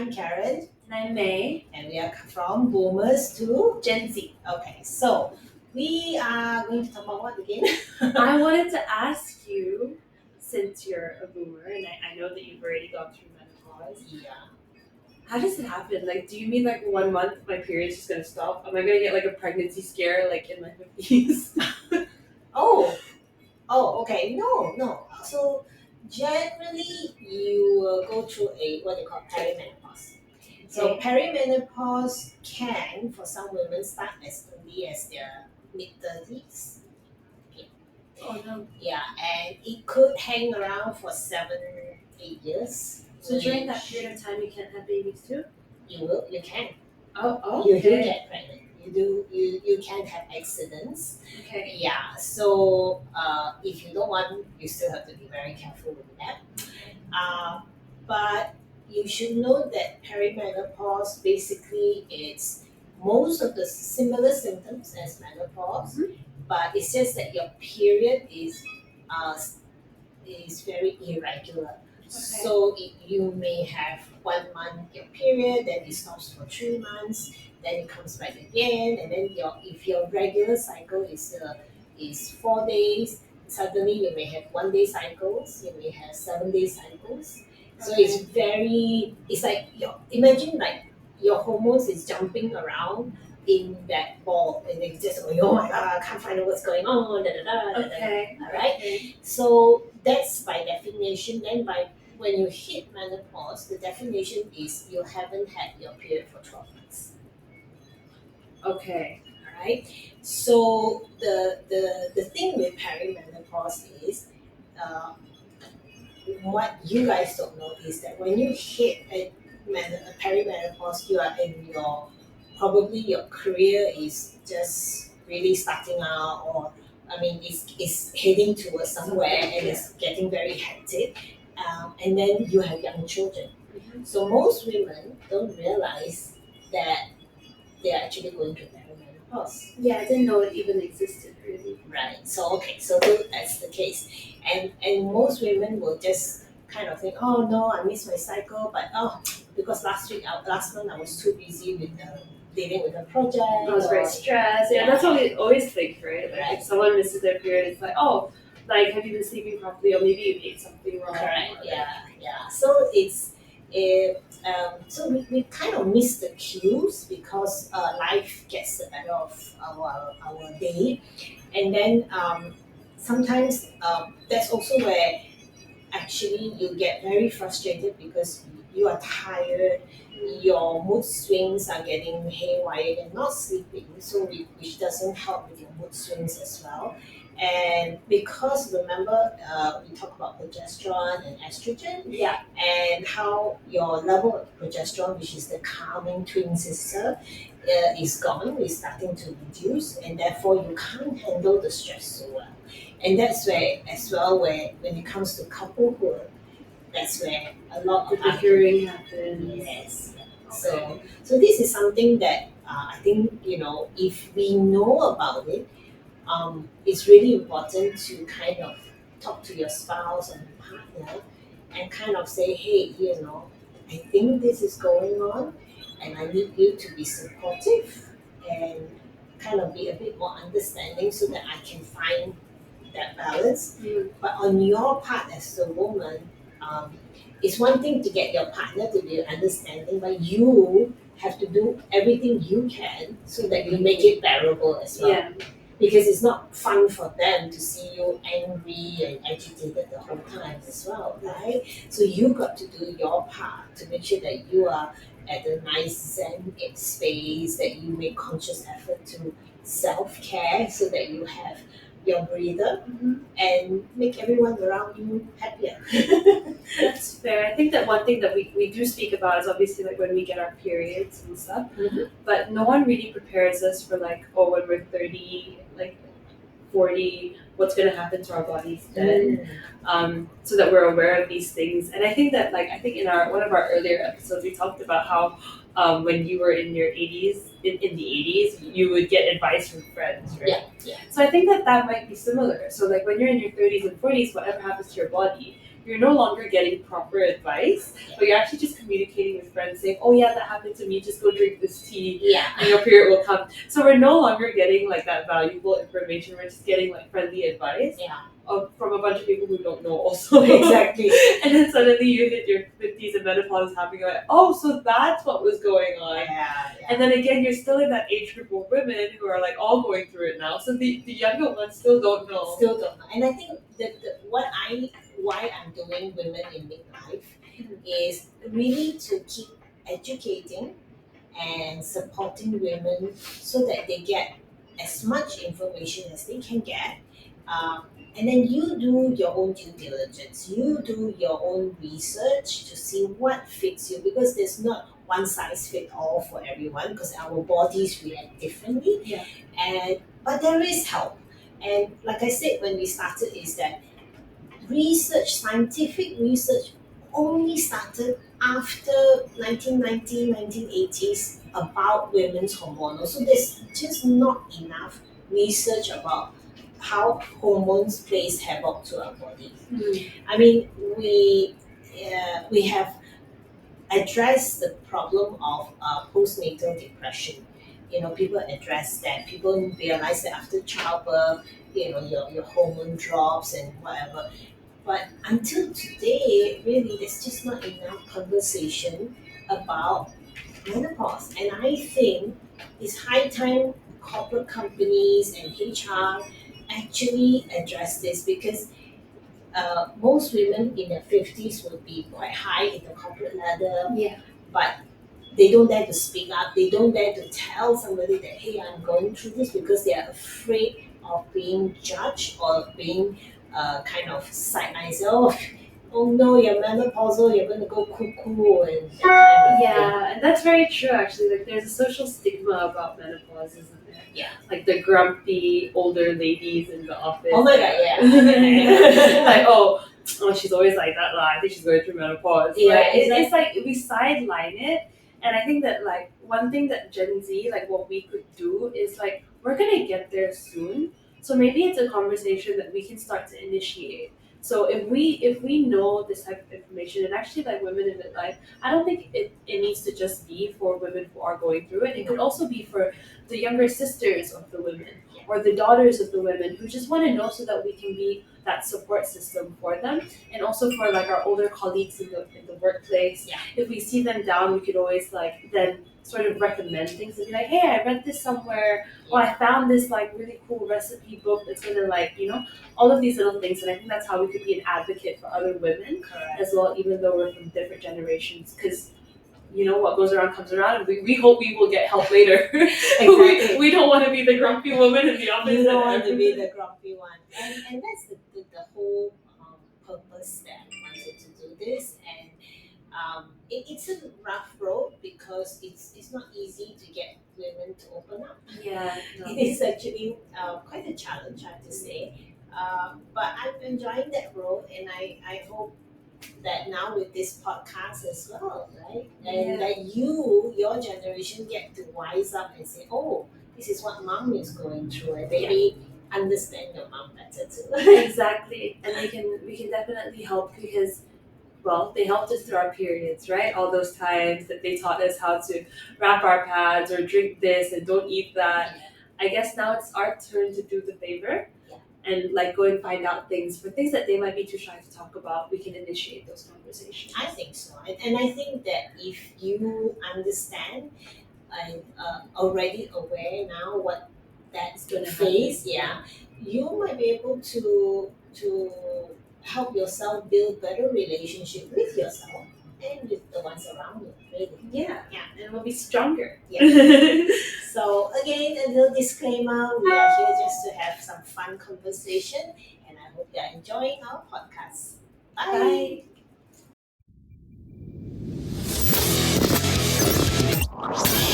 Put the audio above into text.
I'm Karen, And I'm May. and we are from Boomers to Gen Z. Okay, so we are going to talk about what again? I wanted to ask you, since you're a boomer, and I know that you've already gone through menopause, Yeah. how does it happen? Like, do you mean like 1 month my period's just gonna stop? Am I gonna get like a pregnancy scare like in my 50s? Okay. No. So generally, you will go through a what they call perimenopause. So perimenopause can, for some women, start as early as their mid-30s. Oh no. Yeah, and it could hang around for 7, 8 years. So during that period of time you can't have babies too? You can. Oh, You do okay. get pregnant. You can have accidents. Okay. Yeah. So if you don't want, you still have to be very careful with that. But you should know that perimenopause basically it's most of the similar symptoms as menopause, but it's just that your period uh, is very irregular. So you may have 1 month your period, then it stops for 3 months, then it comes back again, and then if your regular cycle is 4 days, suddenly you may have 1 day cycles, you may have 7 day cycles. So it's like imagine like your hormones is jumping around in that ball, and it's just going, oh my god, I can't find out what's going on. Da, da, da, da, da, da. All right. Okay. So that's by definition. Then when you hit menopause, the definition is you haven't had your period for 12 months. Okay. All right. So the thing with perimenopause is, what you guys don't know is that when you hit a perimenopause, you are in probably your career is just really starting out, or I mean, it's heading towards somewhere, and it's getting very hectic. And then you have young children. So most women don't realize that they're actually going through perimenopause. Yeah, I didn't know it even existed really. Right. So that's the case, and most women will just kind of think, oh no, I missed my cycle, but because last month I was too busy with dealing with the project. I was very stressed. Yeah, that's what we always think, right? Like if someone misses their period, it's like, oh, like have you been sleeping properly, or maybe you ate something wrong. Correct. Yeah. So so we kind of miss the cues because life gets the better of our day, and then sometimes that's also where actually you get very frustrated because you are tired, your mood swings are getting haywire, you're not sleeping, so which doesn't help with your mood swings as well. And because remember, we talk about progesterone and estrogen, and how your level of progesterone, which is the calming twin sister, is gone, is starting to reduce, and therefore you can't handle the stress so well. And that's where, as well, where when it comes to couplehood, that's where a lot of bickering happens. Yes. So this is something that I think if we know about it, it's really important to kind of talk to your spouse or your partner and kind of say, hey, I think this is going on, and I need you to be supportive and kind of be a bit more understanding so that I can find that balance. But on your part as a woman, it's one thing to get your partner to be understanding, but you have to do everything you can so that you make it bearable as well. Yeah. Because it's not fun for them to see you angry and agitated the whole time as well, right? So you got to do your part to make sure that you are at a nice zen space, that you make conscious effort to self-care so that you have your breather and make everyone around you happier. That's fair. I think that one thing that we do speak about is obviously like when we get our periods and stuff, but no one really prepares us for like, oh, when we're 30, like 40, what's going to happen to our bodies then, so that we're aware of these things. And I think that in one of our earlier episodes we talked about how when you were in your 80s, in the 80s, you would get advice from friends, right? Yeah. So I think that might be similar. So like when you're in your 30s and 40s, whatever happens to your body, you're no longer getting proper advice, but you're actually just communicating with friends saying, oh yeah, that happened to me, just go drink this tea Yeah. and your period will come. So we're no longer getting like that valuable information, we're just getting like friendly advice. Yeah. From a bunch of people who don't know also. Exactly. And then suddenly you hit your 50s and menopause is happening, like, oh, so that's what was going on. Yeah. And then again, you're still in that age group of women who are like all going through it now. So the younger ones still don't know. Still don't know. And I think that why I'm doing Women in Midlife is really to keep educating and supporting women so that they get as much information as they can get. Um, and then you do your own due diligence. You do your own research to see what fits you, because there's not one size fit all for everyone, because our bodies react differently. Yeah. But there is help. And like I said when we started, is that scientific research only started after 1990, 1980s about women's hormonal. So there's just not enough research about how hormones plays havoc to our body. I mean, we have addressed the problem of postnatal depression. People address that. People realize that after childbirth, your hormone drops and whatever. But until today, really, there's just not enough conversation about menopause. And I think it's high time corporate companies and HR actually address this, because most women in their 50s would be quite high in the corporate ladder, Yeah. but they don't dare to speak up. They don't dare to tell somebody that, hey, I'm going through this, because they are afraid of being judged or being kind of sidelined. Oh no, you're menopausal, you're going to go cuckoo and that kind of thing. Yeah, and that's very true actually. Like there's a social stigma about menopause, isn't there? Yeah. Like the grumpy older ladies in the office. Oh my god, yeah. Like, oh, she's always like that. I think she's going through menopause. Yeah, right? exactly. It's like we sideline it, and I think that like one thing that Gen Z, like what we could do is like we're gonna get there soon. So maybe it's a conversation that we can start to initiate. So if we know this type of information, and actually like women in midlife, I don't think it needs to just be for women who are going through it. It could also be for the younger sisters of the women or the daughters of the women who just want to know, so that we can be that support system for them, and also for like our older colleagues in the workplace. Yeah. If we see them down, we could always like then sort of recommend things and be like, hey, I read this somewhere, or I found this like really cool recipe book that's gonna like all of these little things. And I think that's how we could be an advocate for other women. Correct. As well, even though we're from different generations, because what goes around comes around, and we hope we will get help later. Exactly. we don't want to be the grumpy woman in the office. You don't want to be the grumpy one. And that's the whole purpose that I wanted to do this. And it's a rough road, because it's not easy to get women to open up. Yeah, no. It is actually quite a challenge, I have to say. But I'm enjoying that road, and I hope that now with this podcast as well, right? And that your generation get to wise up and say, oh, this is what mom is going through, and maybe understand your mom better too. Exactly. And we can definitely help, because they helped us through our periods, right? All those times that they taught us how to wrap our pads or drink this and don't eat that. I guess now it's our turn to do the favor. And like go and find out things that they might be too shy to talk about. We can initiate those conversations. I think so. And I think that if you understand and already aware now what that's going to face, you might be able to help yourself build better relationship with yourself and with the ones around you, really. Yeah. And we'll be stronger. Yeah. So again, a little disclaimer, we are here just to have some fun conversation, and I hope you are enjoying our podcast. Bye. Bye.